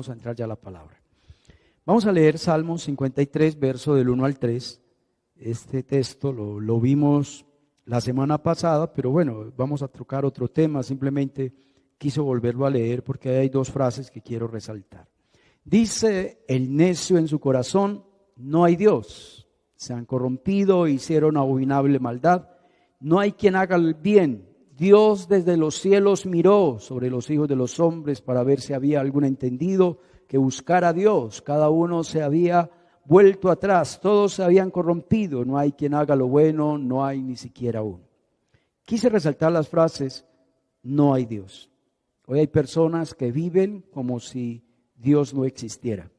Vamos a entrar ya a la palabra. Vamos a leer Salmos 53, verso del 1 al 3. Este texto lo vimos la semana pasada, pero bueno, vamos a tocar otro tema. Simplemente quise volverlo a leer porque hay dos frases que quiero resaltar. Dice el necio en su corazón: no hay Dios. Se han corrompido, hicieron abominable maldad. No hay quien haga el bien. Dios desde los cielos miró sobre los hijos de los hombres para ver si había algún entendido que buscara a Dios. Cada uno se había vuelto atrás, todos se habían corrompido. No hay quien haga lo bueno, no hay ni siquiera uno. Quise resaltar las frases: no hay Dios. Hoy hay personas que viven como si Dios no existiera.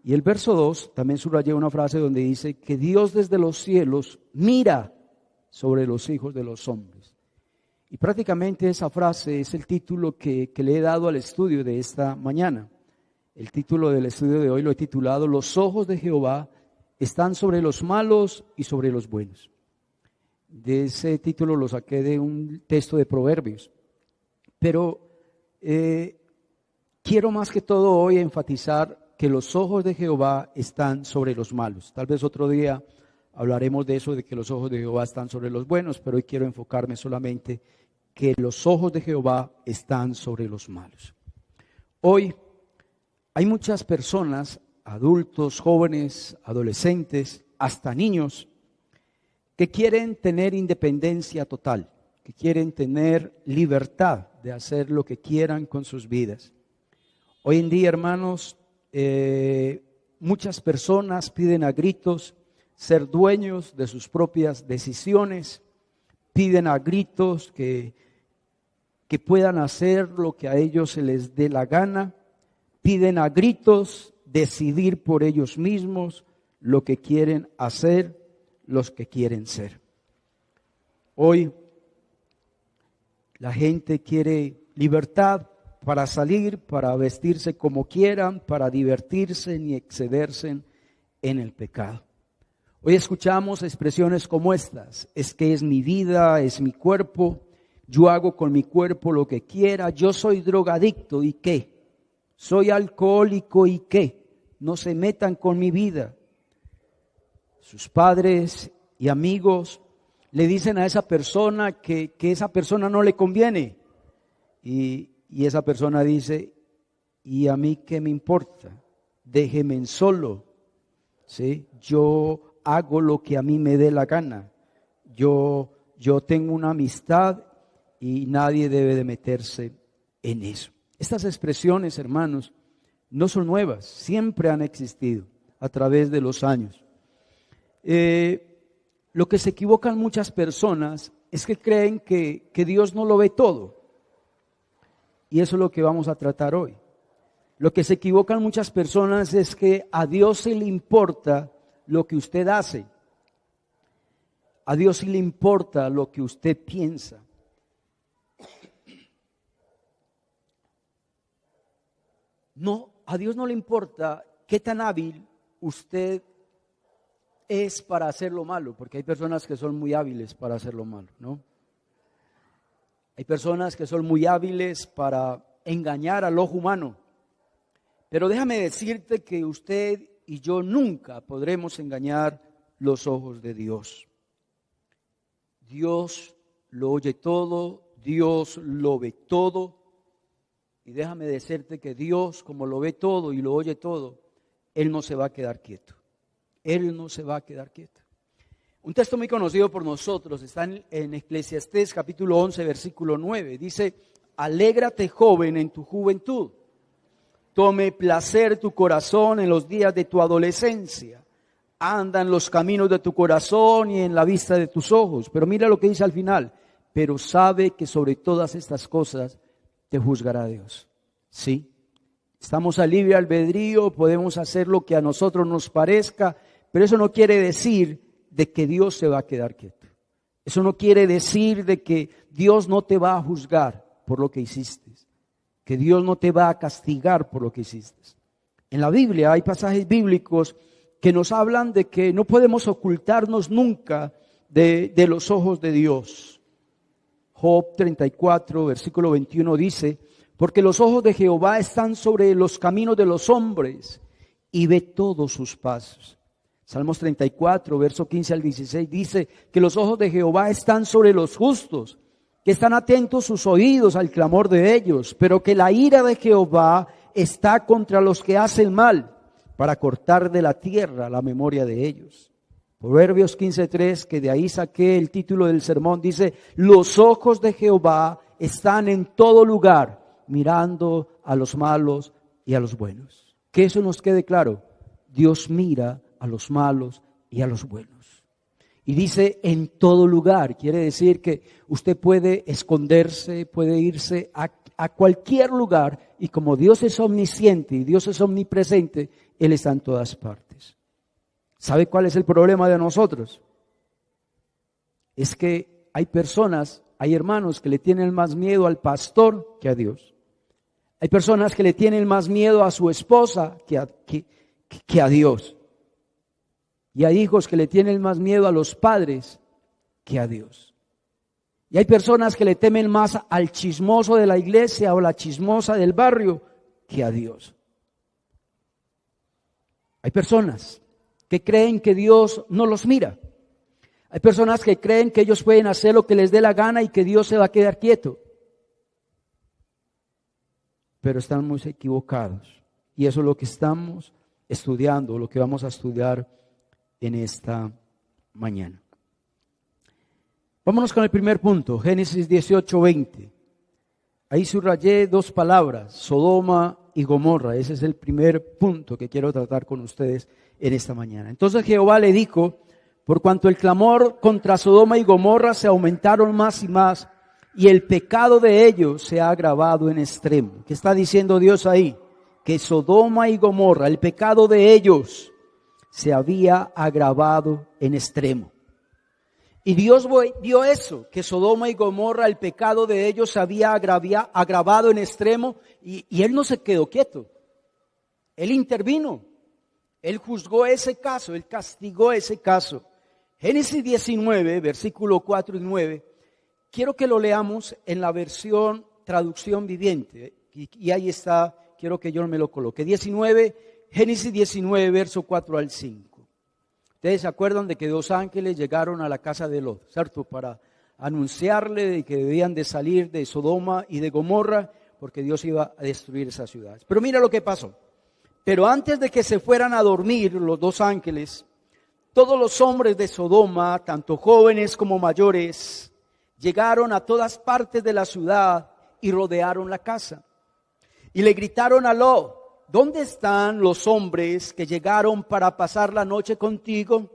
Y el verso 2 también subrayé una frase donde dice que Dios desde los cielos mira sobre los hijos de los hombres. Y prácticamente esa frase es el título que le he dado al estudio de esta mañana. El título del estudio de hoy lo he titulado: Los ojos de Jehová están sobre los malos y sobre los buenos. De ese título lo saqué de un texto de Proverbios. Pero quiero más que todo hoy enfatizar que los ojos de Jehová están sobre los malos. Tal vez otro día hablaremos de eso, de que los ojos de Jehová están sobre los buenos, pero hoy quiero enfocarme solamente que los ojos de Jehová están sobre los malos. Hoy hay muchas personas, adultos, jóvenes, adolescentes, hasta niños, que quieren tener independencia total, que quieren tener libertad de hacer lo que quieran con sus vidas. Hoy en día, hermanos, muchas personas piden a gritos ser dueños de sus propias decisiones, piden a gritos que puedan hacer lo que a ellos se les dé la gana, piden a gritos decidir por ellos mismos lo que quieren hacer, los que quieren ser. Hoy la gente quiere libertad para salir, para vestirse como quieran, para divertirse ni excederse en el pecado. Hoy escuchamos expresiones como estas: es que es mi vida, es mi cuerpo, yo hago con mi cuerpo lo que quiera, yo soy drogadicto, ¿y qué? Soy alcohólico, ¿y qué? No se metan con mi vida. Sus padres y amigos le dicen a esa persona que esa persona no le conviene. Y esa persona dice: ¿y a mí qué me importa? Déjeme en solo. ¿Sí? Yo hago lo que a mí me dé la gana. Yo tengo una amistad y nadie debe de meterse en eso. Estas expresiones, hermanos, no son nuevas, siempre han existido a través de los años. Lo que se equivocan muchas personas es que creen que Dios no lo ve todo. Y eso es lo que vamos a tratar hoy. Lo que se equivocan muchas personas es que a Dios sí le importa lo que usted hace. A Dios sí le importa lo que usted piensa. No, a Dios no le importa qué tan hábil usted es para hacer lo malo, porque hay personas que son muy hábiles para hacer lo malo, ¿no? Hay personas que son muy hábiles para engañar al ojo humano. Pero déjame decirte que usted y yo nunca podremos engañar los ojos de Dios. Dios lo oye todo, Dios lo ve todo. Y déjame decirte que Dios, como lo ve todo y lo oye todo, Él no se va a quedar quieto. Él no se va a quedar quieto. Un texto muy conocido por nosotros está en Eclesiastés capítulo 11, versículo 9. Dice: alégrate, joven, en tu juventud. Tome placer tu corazón en los días de tu adolescencia. Anda en los caminos de tu corazón y en la vista de tus ojos. Pero mira lo que dice al final: pero sabe que sobre todas estas cosas te juzgará Dios. Sí, estamos a libre albedrío, podemos hacer lo que a nosotros nos parezca, pero eso no quiere decir de que Dios se va a quedar quieto. Eso no quiere decir de que Dios no te va a juzgar por lo que hiciste, que Dios no te va a castigar por lo que hiciste. En la Biblia hay pasajes bíblicos que nos hablan de que no podemos ocultarnos nunca de los ojos de Dios. Job 34, versículo 21 dice: Porque los ojos de Jehová están sobre los caminos de los hombres y ve todos sus pasos. Salmos 34, verso 15 al 16 dice que los ojos de Jehová están sobre los justos, que están atentos sus oídos al clamor de ellos, pero que la ira de Jehová está contra los que hacen mal, para cortar de la tierra la memoria de ellos. Proverbios 15:3, que de ahí saqué el título del sermón, dice: los ojos de Jehová están en todo lugar, mirando a los malos y a los buenos. Que eso nos quede claro. Dios mira a los malos y a los buenos. Y dice en todo lugar, quiere decir que usted puede esconderse, puede irse a cualquier lugar, y como Dios es omnisciente y Dios es omnipresente, Él está en todas partes. ¿Sabe cuál es el problema de nosotros? Es que hay personas, hay hermanos que le tienen más miedo al pastor que a Dios. Hay personas que le tienen más miedo a su esposa que a Dios. Y hay hijos que le tienen más miedo a los padres que a Dios. Y hay personas que le temen más al chismoso de la iglesia o la chismosa del barrio que a Dios. Hay personas que creen que Dios no los mira. Hay personas que creen que ellos pueden hacer lo que les dé la gana y que Dios se va a quedar quieto. Pero están muy equivocados. Y eso es lo que estamos estudiando, lo que vamos a estudiar en esta mañana. Vámonos con el primer punto, Génesis 18:20. Ahí subrayé dos palabras, Sodoma y Gomorra. Ese es el primer punto que quiero tratar con ustedes en esta mañana. Entonces Jehová le dijo: por cuanto el clamor contra Sodoma y Gomorra se aumentaron más y más, y el pecado de ellos se ha agravado en extremo. ¿Qué está diciendo Dios ahí? Que Sodoma y Gomorra, el pecado de ellos se había agravado en extremo. Y Dios vio eso, que Sodoma y Gomorra, el pecado de ellos se había agravado en extremo, y Él no se quedó quieto. Él intervino, Él juzgó ese caso, Él castigó ese caso. Génesis 19, versículo 4 y 9, quiero que lo leamos en la versión traducción viviente, y ahí está, quiero que yo me lo coloque. Génesis 19, verso 4 al 5. Ustedes se acuerdan de que dos ángeles llegaron a la casa de Lot, ¿cierto? Para anunciarle de que debían de salir de Sodoma y de Gomorra, porque Dios iba a destruir esas ciudades. Pero mira lo que pasó. Pero antes de que se fueran a dormir los dos ángeles, todos los hombres de Sodoma, tanto jóvenes como mayores, llegaron a todas partes de la ciudad y rodearon la casa. Y le gritaron a Lot: ¿dónde están los hombres que llegaron para pasar la noche contigo?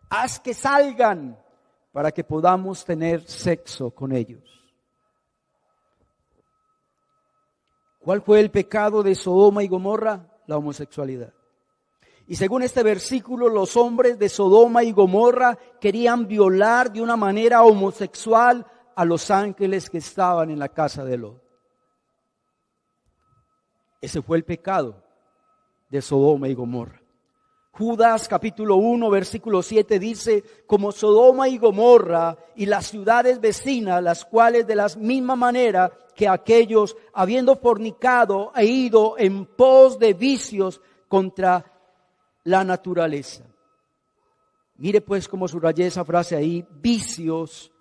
Haz que salgan para que podamos tener sexo con ellos. ¿Cuál fue el pecado de Sodoma y Gomorra? La homosexualidad. Y según este versículo, los hombres de Sodoma y Gomorra querían violar de una manera homosexual a los ángeles que estaban en la casa de Lot. Ese fue el pecado de Sodoma y Gomorra. Judas capítulo 1 versículo 7 dice: como Sodoma y Gomorra y las ciudades vecinas, las cuales de la misma manera que aquellos, habiendo fornicado, e ido en pos de vicios contra la naturaleza. Mire pues cómo subrayé esa frase ahí: vicios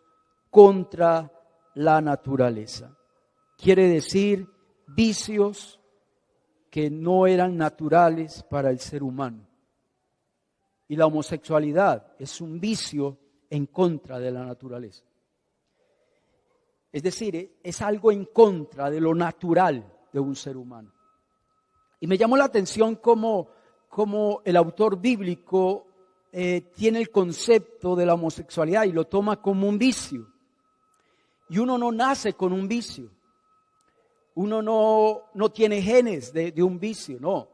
contra la naturaleza. Quiere decir vicios que no eran naturales para el ser humano. Y la homosexualidad es un vicio en contra de la naturaleza. Es decir, es algo en contra de lo natural de un ser humano. Y me llamó la atención cómo el autor bíblico tiene el concepto de la homosexualidad y lo toma como un vicio. Y uno no nace con un vicio. Uno no tiene genes de un vicio, no.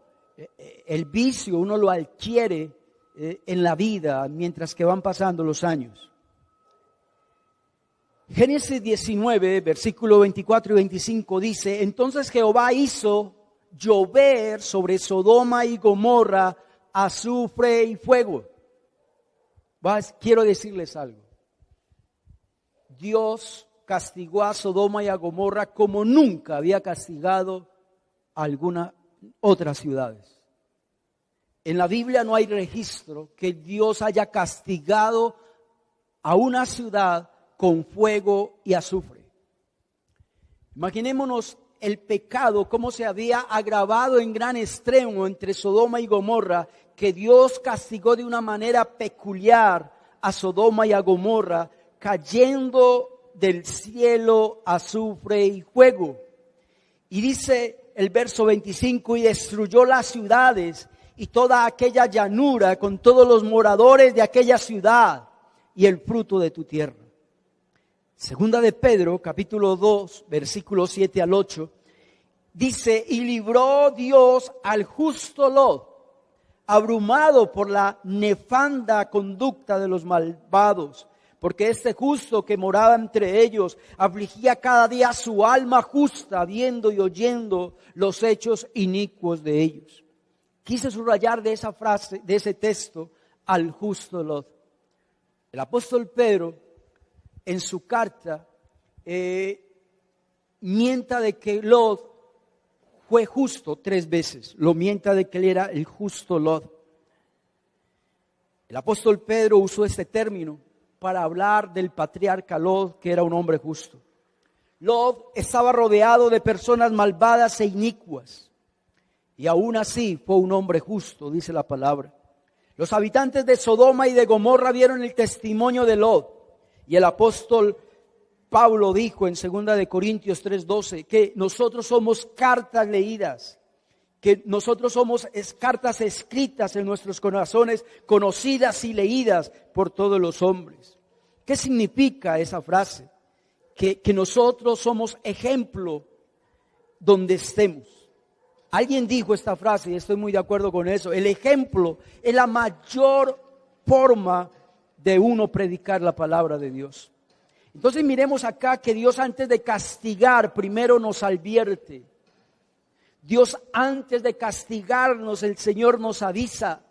El vicio uno lo adquiere en la vida mientras que van pasando los años. Génesis 19, versículo 24 y 25 dice: entonces Jehová hizo llover sobre Sodoma y Gomorra azufre y fuego. Quiero decirles algo. Dios castigó a Sodoma y a Gomorra como nunca había castigado a alguna otras ciudades. En la Biblia no hay registro que Dios haya castigado a una ciudad con fuego y azufre. Imaginémonos el pecado, cómo se había agravado en gran extremo entre Sodoma y Gomorra, que Dios castigó de una manera peculiar a Sodoma y a Gomorra, cayendo del cielo azufre y fuego. Y dice el verso 25, y destruyó las ciudades y toda aquella llanura con todos los moradores de aquella ciudad y el fruto de tu tierra. Segunda de Pedro, capítulo 2, versículos 7 al 8, dice, y libró Dios al justo Lot, abrumado por la nefanda conducta de los malvados, porque este justo que moraba entre ellos afligía cada día su alma justa, viendo y oyendo los hechos inicuos de ellos. Quise subrayar de esa frase, de ese texto, al justo Lot. El apóstol Pedro, en su carta, mienta de que Lot fue justo 3 veces. Lo mienta de que él era el justo Lot. El apóstol Pedro usó este término para hablar del patriarca Lot, que era un hombre justo. Lot estaba rodeado de personas malvadas e inicuas, y aún así fue un hombre justo, dice la palabra. Los habitantes de Sodoma y de Gomorra vieron el testimonio de Lot, y el apóstol Pablo dijo en 2 de Corintios 3:12 que nosotros somos cartas leídas, que nosotros somos cartas escritas en nuestros corazones, conocidas y leídas por todos los hombres. ¿Qué significa esa frase? Que nosotros somos ejemplo donde estemos. Alguien dijo esta frase y estoy muy de acuerdo con eso. El ejemplo es la mayor forma de uno predicar la palabra de Dios. Entonces miremos acá que Dios, antes de castigar, primero nos advierte. Dios, antes de castigarnos, el Señor nos avisa.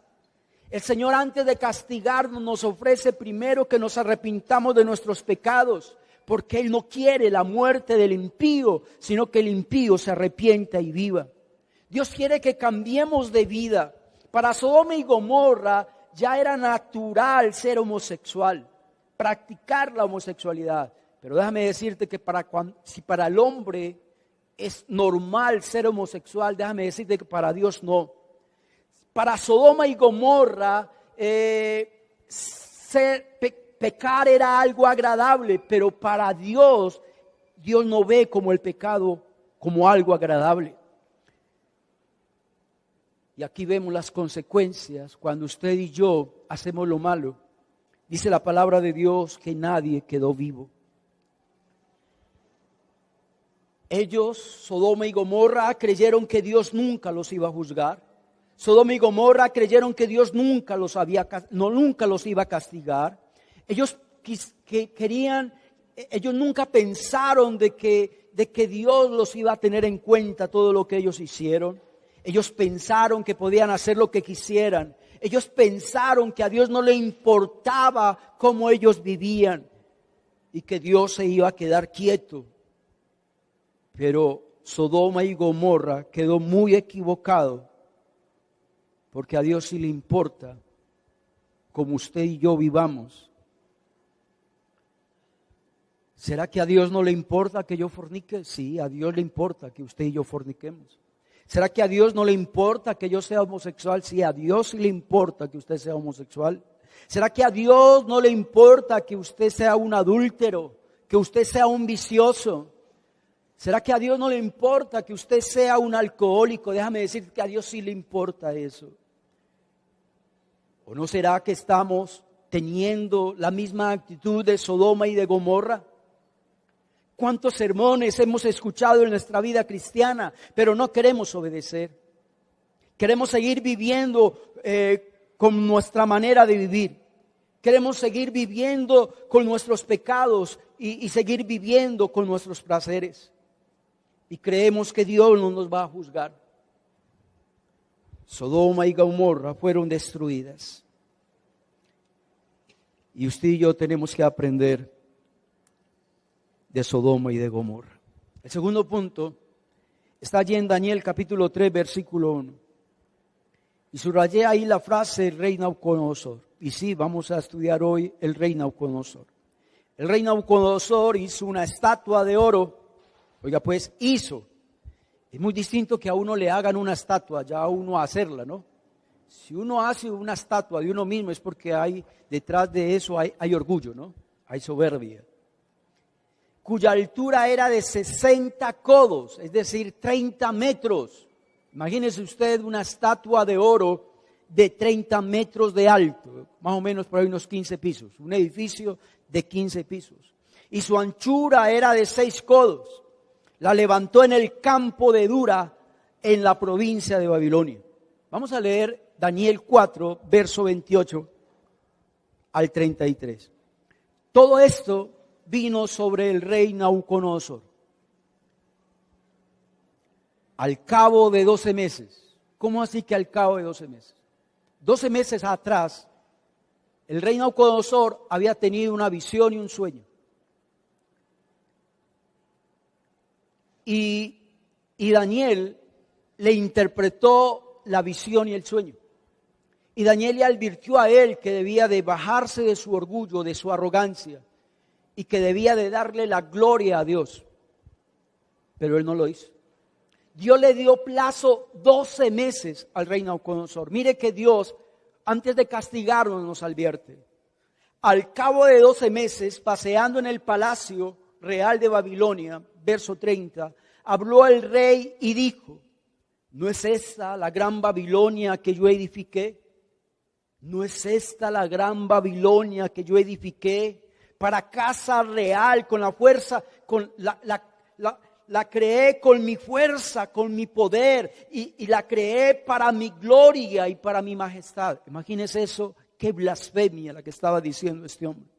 El Señor, antes de castigarnos, nos ofrece primero que nos arrepintamos de nuestros pecados, porque Él no quiere la muerte del impío, sino que el impío se arrepienta y viva. Dios quiere que cambiemos de vida. Para Sodoma y Gomorra ya era natural ser homosexual, practicar la homosexualidad. Pero déjame decirte que si para el hombre es normal ser homosexual, déjame decirte que para Dios no. Para Sodoma y Gomorra pecar era algo agradable, pero para Dios, Dios no ve como el pecado como algo agradable. Y aquí vemos las consecuencias cuando usted y yo hacemos lo malo. Dice la palabra de Dios que nadie quedó vivo. Ellos, Sodoma y Gomorra, creyeron que Dios nunca los iba a juzgar. Sodoma y Gomorra creyeron que Dios nunca los iba a castigar. Ellos nunca pensaron de que Dios los iba a tener en cuenta todo lo que ellos hicieron. Ellos pensaron que podían hacer lo que quisieran. Ellos pensaron que a Dios no le importaba cómo ellos vivían y que Dios se iba a quedar quieto. Pero Sodoma y Gomorra quedó muy equivocado, porque a Dios sí le importa cómo usted y yo vivamos. ¿Será que a Dios no le importa que yo fornique? Sí, a Dios le importa que usted y yo forniquemos. ¿Será que a Dios no le importa que yo sea homosexual? Sí, a Dios sí le importa que usted sea homosexual. ¿Será que a Dios no le importa que usted sea un adúltero, que usted sea un vicioso? ¿Será que a Dios no le importa que usted sea un alcohólico? Déjame decir que a Dios sí le importa eso. ¿O no será que estamos teniendo la misma actitud de Sodoma y de Gomorra? ¿Cuántos sermones hemos escuchado en nuestra vida cristiana, pero no queremos obedecer? Queremos seguir viviendo con nuestra manera de vivir. Queremos seguir viviendo con nuestros pecados y seguir viviendo con nuestros placeres. Y creemos que Dios no nos va a juzgar. Sodoma y Gomorra fueron destruidas. Y usted y yo tenemos que aprender de Sodoma y de Gomorra. El segundo punto está allí en Daniel capítulo 3, versículo 1. Y subrayé ahí la frase el rey Nabucodonosor. Y sí, vamos a estudiar hoy el rey Nabucodonosor. El rey Nabucodonosor hizo una estatua de oro. Oiga, pues hizo. Es muy distinto que a uno le hagan una estatua, ya a uno hacerla, ¿no? Si uno hace una estatua de uno mismo es porque hay detrás de eso hay orgullo, ¿no? Hay soberbia. Cuya altura era de 60 codos, es decir, 30 metros. Imagínese usted una estatua de oro de 30 metros de alto, más o menos por ahí unos 15 pisos, un edificio de 15 pisos. Y su anchura era de 6 codos. La levantó en el campo de Dura, en la provincia de Babilonia. Vamos a leer Daniel 4, verso 28 al 33. Todo esto vino sobre el rey Nabucodonosor. Al cabo de 12 meses. ¿Cómo así que al cabo de 12 meses? 12 meses atrás, el rey Nabucodonosor había tenido una visión y un sueño. Y Daniel le interpretó la visión y el sueño. Y Daniel le advirtió a él que debía de bajarse de su orgullo, de su arrogancia, y que debía de darle la gloria a Dios. Pero él no lo hizo. Dios le dio plazo 12 meses al rey Nabucodonosor. Mire que Dios, antes de castigarnos, nos advierte. Al cabo de 12 meses, paseando en el palacio real de Babilonia, verso 30, habló el rey y dijo: ¿no es esta la gran Babilonia que yo edifiqué? ¿No es esta la gran Babilonia que yo edifiqué para casa real, con la fuerza, con la creé con mi fuerza, con mi poder, y la creé para mi gloria y para mi majestad? Imagínese eso, qué blasfemia la que estaba diciendo este hombre.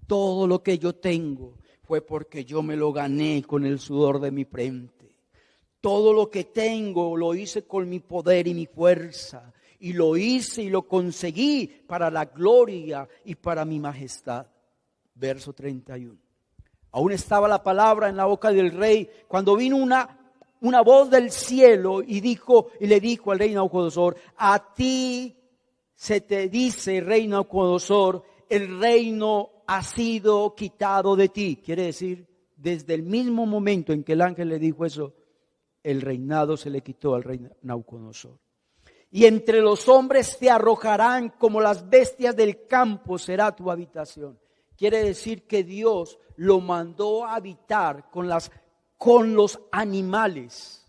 Todo lo que yo tengo fue porque yo me lo gané con el sudor de mi frente. Todo lo que tengo lo hice con mi poder y mi fuerza. Y lo hice y lo conseguí para la gloria y para mi majestad. Verso 31. Aún estaba la palabra en la boca del rey cuando vino una voz del cielo y le dijo al rey Nabucodonosor: a ti se te dice, rey Nabucodonosor, el reino ha sido quitado de ti. Quiere decir, desde el mismo momento en que el ángel le dijo eso, el reinado se le quitó al rey Nabucodonosor. Y entre los hombres te arrojarán como las bestias del campo, será tu habitación. Quiere decir que Dios lo mandó a habitar con los animales,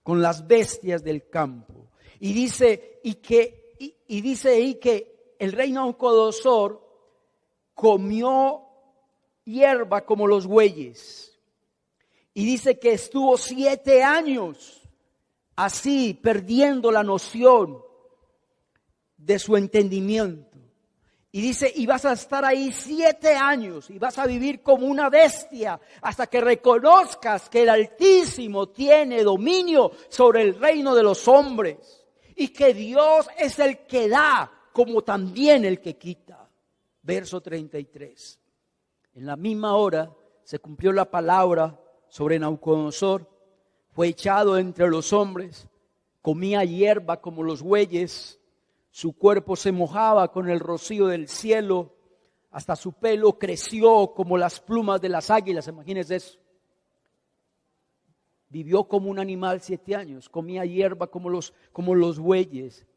con las bestias del campo. Y dice ahí que el rey Nabucodonosor comió hierba como los bueyes. Y dice que estuvo 7 años así, perdiendo la noción de su entendimiento. Y dice, y vas a estar ahí 7 años y vas a vivir como una bestia hasta que reconozcas que el Altísimo tiene dominio sobre el reino de los hombres y que Dios es el que da como también el que quita. Verso 33. En la misma hora se cumplió la palabra sobre Nabucodonosor. Fue echado entre los hombres, comía hierba como los bueyes, su cuerpo se mojaba con el rocío del cielo, hasta su pelo creció como las plumas de las águilas. Imagínense eso. Vivió como un animal 7 años, comía hierba como los bueyes.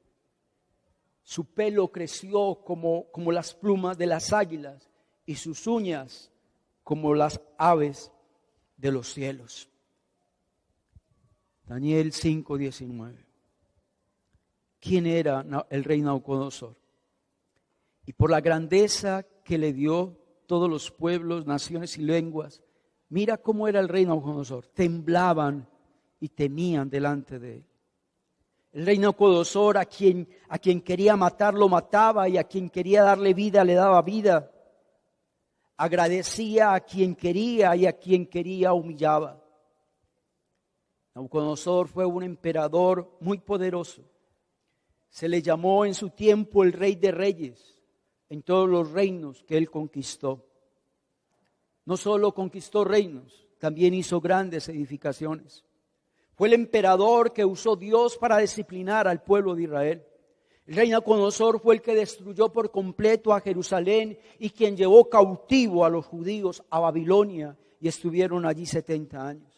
Su pelo creció como las plumas de las águilas y sus uñas como las aves de los cielos. Daniel 5:19. ¿Quién era el rey Nabucodonosor? Y por la grandeza que le dio todos los pueblos, naciones y lenguas, mira cómo era el rey Nabucodonosor. Temblaban y temían delante de él. El rey Nabucodonosor, a quien quería matar, lo mataba, y a quien quería darle vida, le daba vida. Agradecía a quien quería y a quien quería humillaba. Nabucodonosor fue un emperador muy poderoso. Se le llamó en su tiempo el rey de reyes en todos los reinos que él conquistó. No solo conquistó reinos, también hizo grandes edificaciones. Fue el emperador que usó Dios para disciplinar al pueblo de Israel. El rey Nabucodonosor fue el que destruyó por completo a Jerusalén y quien llevó cautivo a los judíos a Babilonia y estuvieron allí 70 años.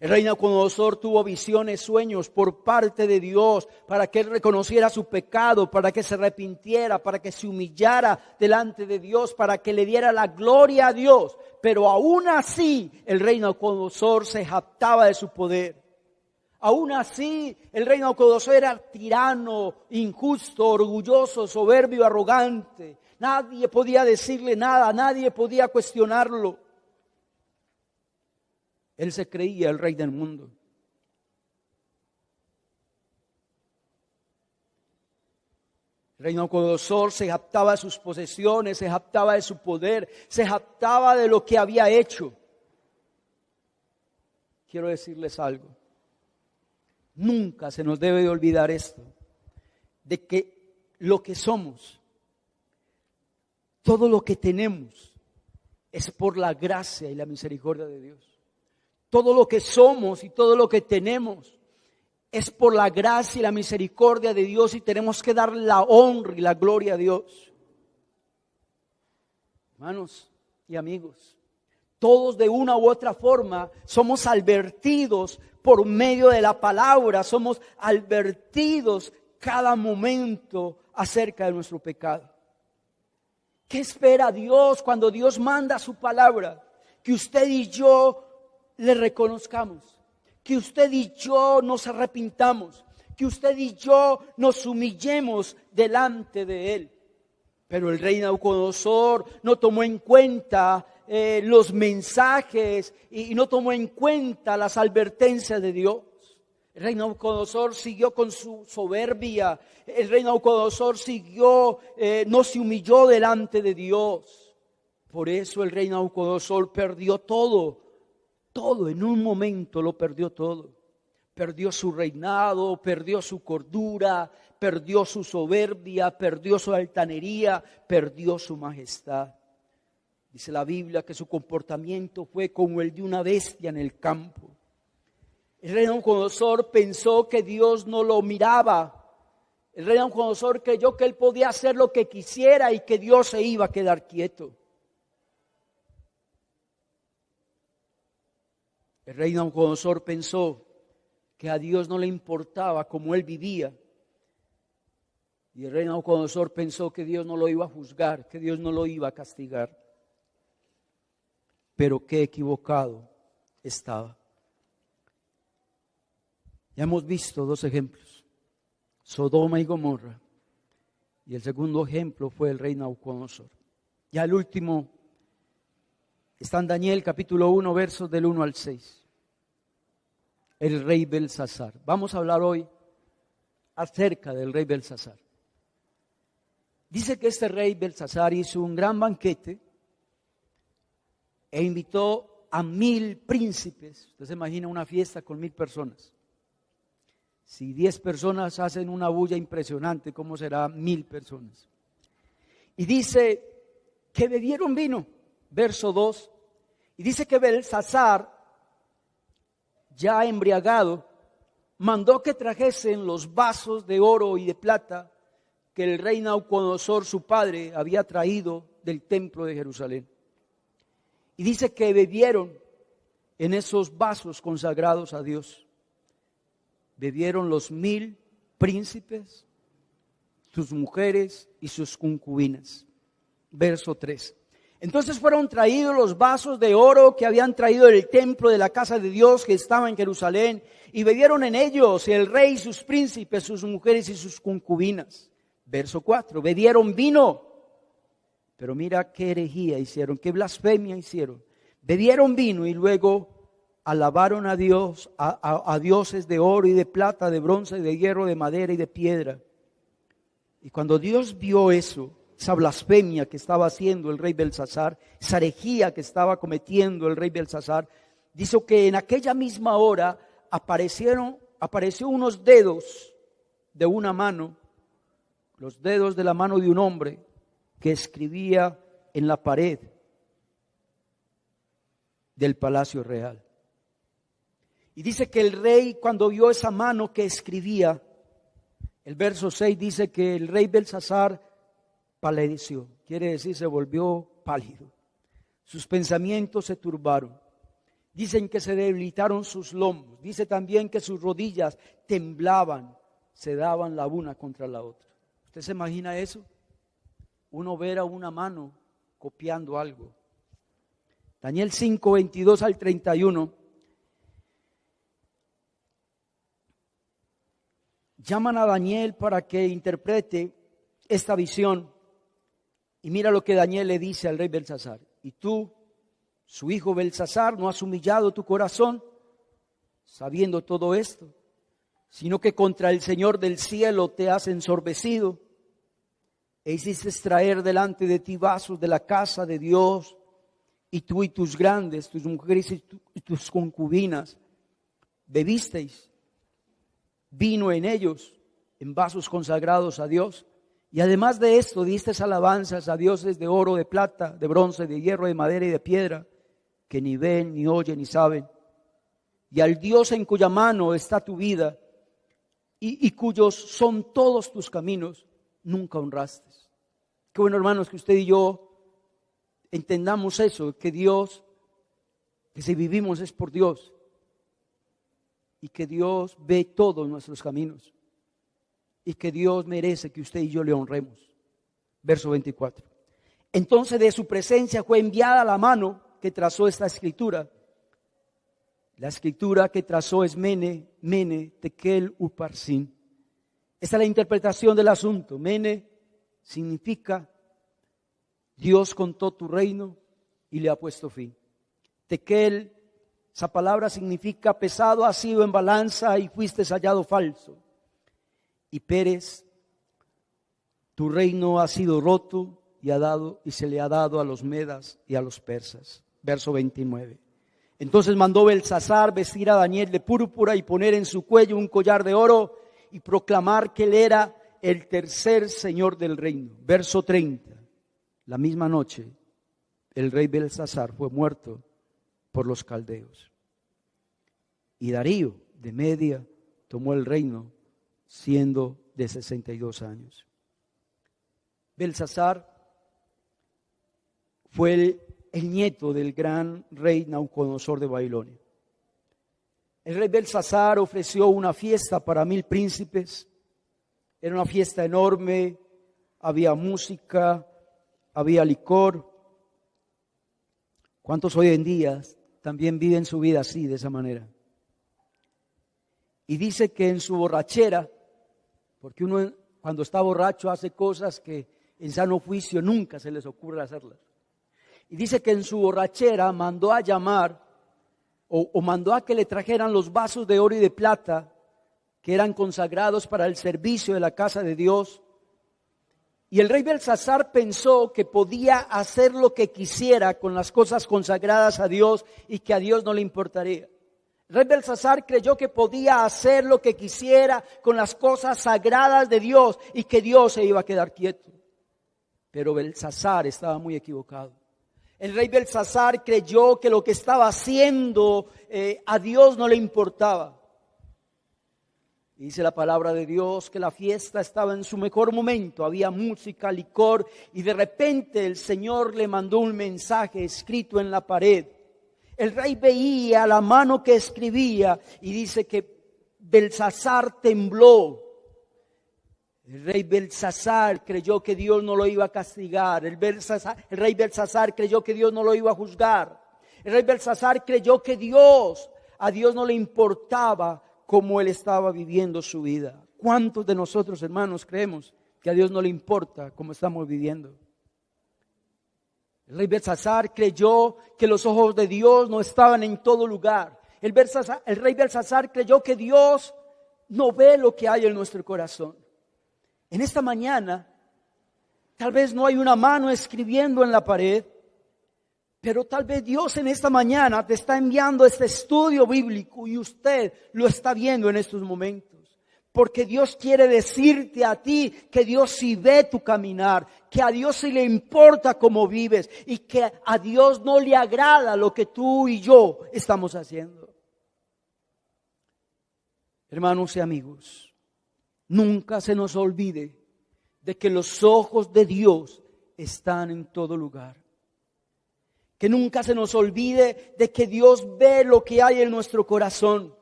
El rey Nabucodonosor tuvo visiones, sueños por parte de Dios para que él reconociera su pecado, para que se arrepintiera, para que se humillara delante de Dios, para que le diera la gloria a Dios. Pero aún así el rey Nabucodonosor se jactaba de su poder. Aún así, el rey Nabucodonosor era tirano, injusto, orgulloso, soberbio, arrogante. Nadie podía decirle nada, nadie podía cuestionarlo. Él se creía el rey del mundo. El rey Nabucodonosor se jactaba de sus posesiones, se jactaba de su poder, se jactaba de lo que había hecho. Quiero decirles algo. Nunca se nos debe de olvidar esto, de que lo que somos, todo lo que tenemos, es por la gracia y la misericordia de Dios. Todo lo que somos y todo lo que tenemos es por la gracia y la misericordia de Dios y tenemos que dar la honra y la gloria a Dios. Hermanos y amigos, todos de una u otra forma somos advertidos por medio de la palabra, somos advertidos cada momento acerca de nuestro pecado. ¿Qué espera Dios cuando Dios manda su palabra? Que usted y yo le reconozcamos, que usted y yo nos arrepintamos, que usted y yo nos humillemos delante de Él. Pero el rey Nabucodonosor no tomó en cuenta los mensajes y no tomó en cuenta las advertencias de Dios. El rey Nabucodonosor siguió con su soberbia. El rey Nabucodonosor no se humilló delante de Dios. Por eso el rey Nabucodonosor perdió todo en un momento lo perdió todo. Perdió su reinado, perdió su cordura, perdió su soberbia, perdió su altanería, perdió su majestad. Dice la Biblia que su comportamiento fue como el de una bestia en el campo. El rey Nabucodonosor pensó que Dios no lo miraba. El rey Nabucodonosor creyó que él podía hacer lo que quisiera y que Dios se iba a quedar quieto. El rey Nabucodonosor pensó que a Dios no le importaba cómo él vivía. Y el rey Nabucodonosor pensó que Dios no lo iba a juzgar, que Dios no lo iba a castigar. Pero qué equivocado estaba. Ya hemos visto dos ejemplos, Sodoma y Gomorra. Y el segundo ejemplo fue el rey Nabucodonosor. Ya el último está en Daniel capítulo 1, versos del 1 al 6. El rey Belsasar. Vamos a hablar hoy acerca del rey Belsasar. Dice que este rey Belsasar hizo un gran banquete e invitó a 1000 príncipes. Usted se imagina una fiesta con 1000 personas. Si 10 personas hacen una bulla impresionante, ¿cómo será 1000 personas? Y dice que bebieron vino, verso 2. Y dice que Belsasar, ya embriagado, mandó que trajesen los vasos de oro y de plata que el rey Nabucodonosor, su padre, había traído del templo de Jerusalén. Y dice que bebieron en esos vasos consagrados a Dios. Bebieron los 1000 príncipes, sus mujeres y sus concubinas. Verso 3. Entonces fueron traídos los vasos de oro que habían traído del templo de la casa de Dios que estaba en Jerusalén, y bebieron en ellos el rey, sus príncipes, sus mujeres y sus concubinas. Verso 4, bebieron vino. Pero mira qué herejía hicieron, qué blasfemia hicieron. Bebieron vino y luego alabaron a Dios, a dioses de oro y de plata, de bronce, de hierro, de madera y de piedra. Y cuando Dios vio eso, esa blasfemia que estaba haciendo el rey Belsasar, esa herejía que estaba cometiendo el rey Belsasar, dice que en aquella misma hora apareció unos dedos de una mano, los dedos de la mano de un hombre que escribía en la pared. del palacio real. Y dice que el rey, cuando vio esa mano que escribía, el verso 6 dice que el rey Belsasar palideció, quiere decir se volvió pálido. Sus pensamientos se turbaron. Dicen que se debilitaron sus lomos. Dice también que sus rodillas temblaban, se daban la una contra la otra. ¿Usted se imagina eso? Uno ver a una mano copiando algo. Daniel 5, 22 al 31. Llaman a Daniel para que interprete esta visión. Y mira lo que Daniel le dice al rey Belsasar. Y tú, su hijo Belsasar, no has humillado tu corazón sabiendo todo esto, sino que contra el Señor del cielo te has ensorbecido e hiciste traer delante de ti vasos de la casa de Dios, y tú y tus grandes, tus mujeres y tus concubinas, bebisteis vino en ellos, en vasos consagrados a Dios. Y además de esto, diste alabanzas a dioses de oro, de plata, de bronce, de hierro, de madera y de piedra, que ni ven, ni oyen, ni saben. Y al Dios en cuya mano está tu vida, y cuyos son todos tus caminos, nunca honraste. Qué bueno, hermanos, que usted y yo entendamos eso, que Dios, que si vivimos es por Dios, y que Dios ve todos nuestros caminos, y que Dios merece que usted y yo le honremos. Verso 24. Entonces de su presencia fue enviada la mano que trazó esta escritura. La escritura que trazó es Mene, Mene, Tekel, Uparsin. Esta es la interpretación del asunto. Mene significa Dios contó tu reino y le ha puesto fin. Tekel, esa palabra significa pesado has sido en balanza y fuiste hallado falso. Y Pérez, tu reino ha sido roto y se le ha dado a los medas y a los persas. Verso 29. Entonces mandó Belsasar vestir a Daniel de púrpura y poner en su cuello un collar de oro y proclamar que él era el tercer señor del reino. Verso 30. La misma noche el rey Belsasar fue muerto por los caldeos. Y Darío de Media tomó el reino siendo de 62 años. Belsasar fue el nieto del gran rey Nabucodonosor de Babilonia. El rey Belsasar ofreció una fiesta para 1000 príncipes. Era una fiesta enorme, había música, había licor. ¿Cuántos hoy en día también viven su vida así, de esa manera? Y dice que en su borrachera, porque uno cuando está borracho hace cosas que en sano juicio nunca se les ocurre hacerlas. Y dice que en su borrachera mandó a llamar o mandó a que le trajeran los vasos de oro y de plata que eran consagrados para el servicio de la casa de Dios. Y el rey Belsasar pensó que podía hacer lo que quisiera con las cosas consagradas a Dios y que a Dios no le importaría. El rey Belsasar creyó que podía hacer lo que quisiera con las cosas sagradas de Dios y que Dios se iba a quedar quieto. Pero Belsasar estaba muy equivocado. El rey Belsasar creyó que lo que estaba haciendo a Dios no le importaba. Dice la palabra de Dios que la fiesta estaba en su mejor momento, había música, licor, y de repente el Señor le mandó un mensaje escrito en la pared. El rey veía la mano que escribía y dice que Belsasar tembló. El rey Belsasar creyó que Dios no lo iba a castigar. El rey Belsasar creyó que Dios no lo iba a juzgar. El rey Belsasar creyó que a Dios no le importaba cómo él estaba viviendo su vida. ¿Cuántos de nosotros, hermanos, creemos que a Dios no le importa cómo estamos viviendo? El rey Belsasar creyó que los ojos de Dios no estaban en todo lugar. El rey Belsasar creyó que Dios no ve lo que hay en nuestro corazón. En esta mañana, tal vez no hay una mano escribiendo en la pared, pero tal vez Dios en esta mañana te está enviando este estudio bíblico y usted lo está viendo en estos momentos. porque Dios quiere decirte a ti que Dios sí ve tu caminar, que a Dios sí le importa cómo vives y que a Dios no le agrada lo que tú y yo estamos haciendo. Hermanos y amigos, nunca se nos olvide de que los ojos de Dios están en todo lugar. Que nunca se nos olvide de que Dios ve lo que hay en nuestro corazón.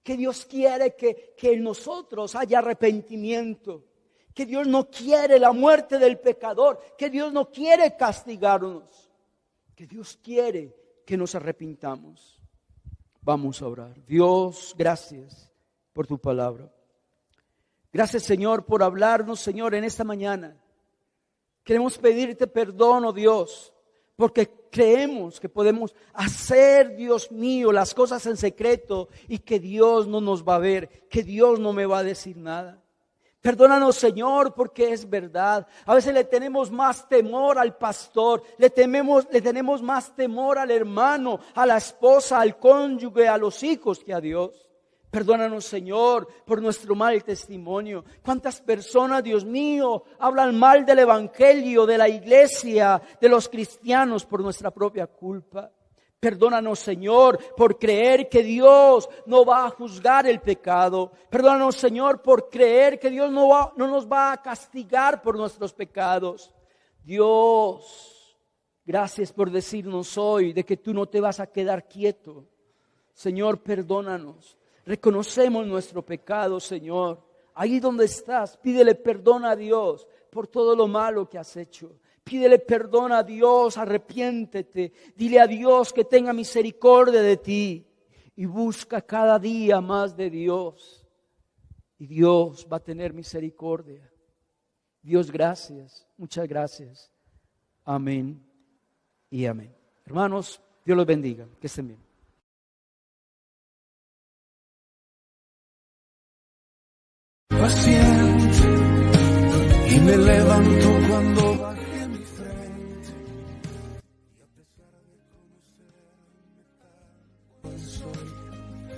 Que Dios quiere que en nosotros haya arrepentimiento. Que Dios no quiere la muerte del pecador. Que Dios no quiere castigarnos. Que Dios quiere que nos arrepintamos. Vamos a orar. Dios, gracias por tu palabra. Gracias, Señor, por hablarnos, Señor, en esta mañana. Queremos pedirte perdón, oh Dios, porque creemos que podemos hacer, Dios mío, las cosas en secreto y que Dios no nos va a ver, que Dios no me va a decir nada. Perdónanos, Señor, porque es verdad. A veces le tenemos más temor al pastor, le tenemos más temor al hermano, a la esposa, al cónyuge, a los hijos que a Dios. Perdónanos, Señor, por nuestro mal testimonio. ¿Cuántas personas, Dios mío, hablan mal del evangelio, de la iglesia, de los cristianos por nuestra propia culpa? Perdónanos, Señor, por creer que Dios no va a juzgar el pecado. Perdónanos, Señor, por creer que Dios no nos va a castigar por nuestros pecados. Dios, gracias por decirnos hoy de que tú no te vas a quedar quieto. Señor, perdónanos. Reconocemos nuestro pecado, Señor. Ahí donde estás, pídele perdón a Dios por todo lo malo que has hecho. Pídele perdón a Dios, arrepiéntete. Dile a Dios que tenga misericordia de ti. Y busca cada día más de Dios. Y Dios va a tener misericordia. Dios, gracias. Muchas gracias. Amén y amén. Hermanos, Dios los bendiga. Que estén bien. Paciente, y me levanto cuando bajé mi frente, y a pesar de conocerme tal cual soy,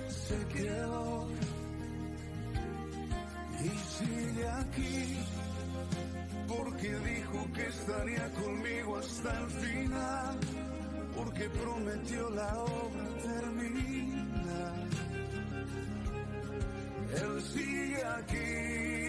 se quedó y sigue aquí, porque dijo que estaría conmigo hasta el final, porque prometió la obra terminar. Él sigue aquí.